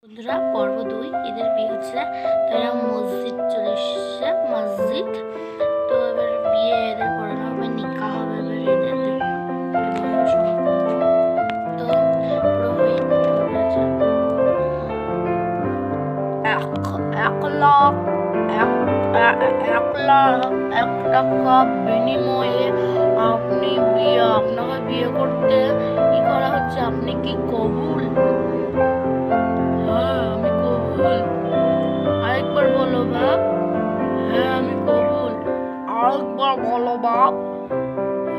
বন্ধুরা পর্ব 2 এদের বিয়ে হচ্ছে, তো এরা মসজিদ চলে এসছে, মসজিদ। তো এবার বিয়ে এদের পড়ানো হবে, নিকাহ হবে এবার এদের, বিবাহ সম্পন্ন। তো পুরোহিত বলেছে 1,00,000 বিনিময়ে আপনি আপনাকে বিয়ে করতে কি করা হচ্ছে, আপনি কি কবুল? হ্যাঁ আমি কবুল। আরেকবার বলো বাপ। হ্যাঁ আমি কবুল। আরেকবার বলো বাপ।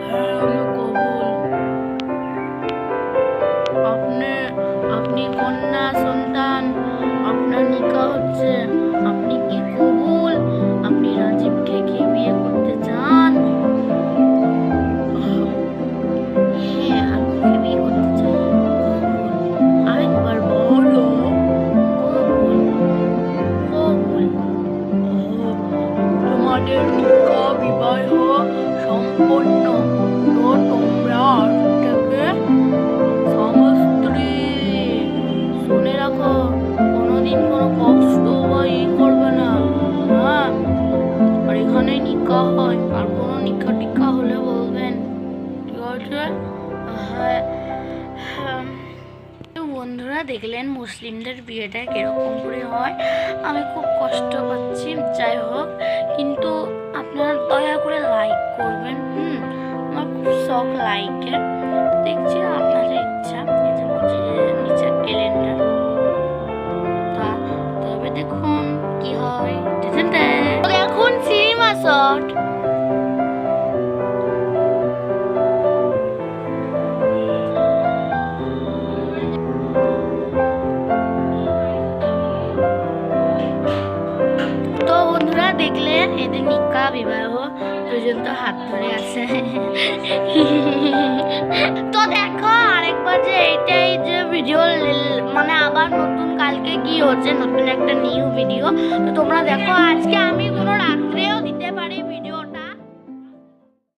হ্যাঁ আমি কবুল। আপনি আপনি কন্যা সন্তান, আপনার নিকাহ হচ্ছে, আপনি কি কবুল? আপনি রাজীবকে কি বিয়ে করতে চান? হ্যাঁ আমি ওকে বিয়ে করতে চাই। কবুল। আরেকবার বলো। কবুল কবুল। তোমাদের নিকাহ বিবাহ সম্পন্ন। তো তোমরা আজ থেকে স্বামী-স্ত্রী। শুনে রাখো, কোনোদিন কোনো কষ্ট বা করবে না। হ্যাঁ, আর এখানে নিকাহ হয়, আর কোনো নিকাহ টিকা হলে বলবেন, ঠিক আছে? হ্যাঁ। তো বন্ধুরা দেখলেন মুসলিমদের বিয়েটা কিরকম করে হয়। আমি খুব কষ্ট পাচ্ছি, যাই হোক, কিন্তু আপনারা দয়া করে লাইক করবেন। আমার খুব শখ লাইকের। দেখছি আপনাদের ইচ্ছা, নিচে ক্যালেন্ডার। তবে দেখুন কি হয়। দেখুন সিনেমা শট। তো বন্ধুরা দেখলেন এদের নিকাহ বিবাহ পর্যন্ত হাত ধরে আছে। তো দেখো আরেকবার যে এইটাই যে ভিডিও, মানে আবার নতুন কালকে কি হচ্ছে, নতুন একটা নিউ ভিডিও। তো তোমরা দেখো, আজকে আমি কোনো রাত্রেও দিতে পারি ভিডিও।